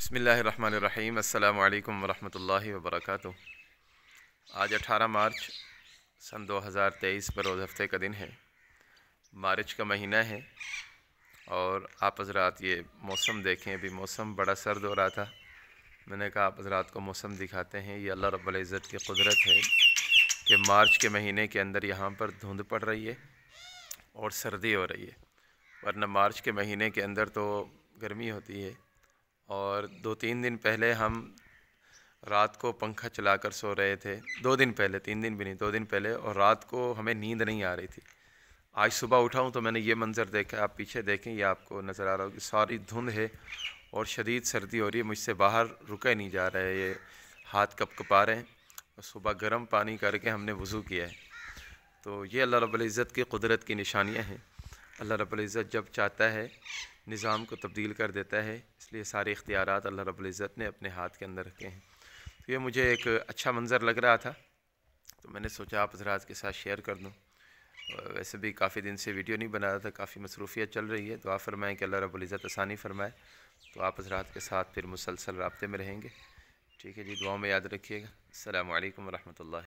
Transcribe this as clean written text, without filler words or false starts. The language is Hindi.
बिस्मिल्लाहिर्रहमानिर्रहीम। अस्सलामु अलैकुम वरहमतुल्लाहि वबरकातुहू। आज 18 मार्च सन 2023 बरोज़ हफ्ते का दिन है। मार्च का महीना है और आप हज़रात ये मौसम देखें। अभी मौसम बड़ा सर्द हो रहा था। मैंने कहा आप हज़रात को मौसम दिखाते हैं। ये अल्लाह रब्बुल इज़्ज़त की कुदरत है कि मार्च के महीने के अंदर यहाँ पर धुंध पड़ रही है और सर्दी हो रही है, वरना मार्च के महीने के अंदर तो गर्मी होती है। और 2-3 दिन पहले हम रात को पंखा चलाकर सो रहे थे। 2 दिन पहले, 3 दिन भी नहीं, 2 दिन पहले, और रात को हमें नींद नहीं आ रही थी। आज सुबह उठा हूँ तो मैंने ये मंज़र देखा। आप पीछे देखें, ये आपको नज़र आ रहा हो कि सारी धुंध है और शदीद सर्दी हो रही है। मुझसे बाहर रुका ही नहीं जा रहा है। ये हाथ कँपा रहे हैं और सुबह गर्म पानी करके हमने वज़ू किया है। तो ये अल्लाह रब्बुल इज़्ज़त की कुदरत की निशानियाँ हैं। अल्लाह रब्बुल इज़्ज़त जब चाहता है निज़ाम को तब्दील कर देता है, इसलिए सारे इख्तियारात अल्लाह रब्बुल इज़्ज़त ने अपने हाथ के अंदर रखे हैं। तो ये मुझे एक अच्छा मंज़र लग रहा था, तो मैंने सोचा आप हज़रात के साथ शेयर कर दूँ। वैसे भी काफ़ी दिन से वीडियो नहीं बना रहा था, काफ़ी मसरूफ़ियत चल रही है। दुआ फरमाएँ कि अल्लाह रब्बुल इज़्ज़त आसानी फ़रमाए, तो आप हज़रात के साथ फिर मुसलसल राब्ते में रहेंगे। ठीक है जी, दुआओं में याद रखिएगा। अस्सलामु अलैकुम वरहमतुल्लाह।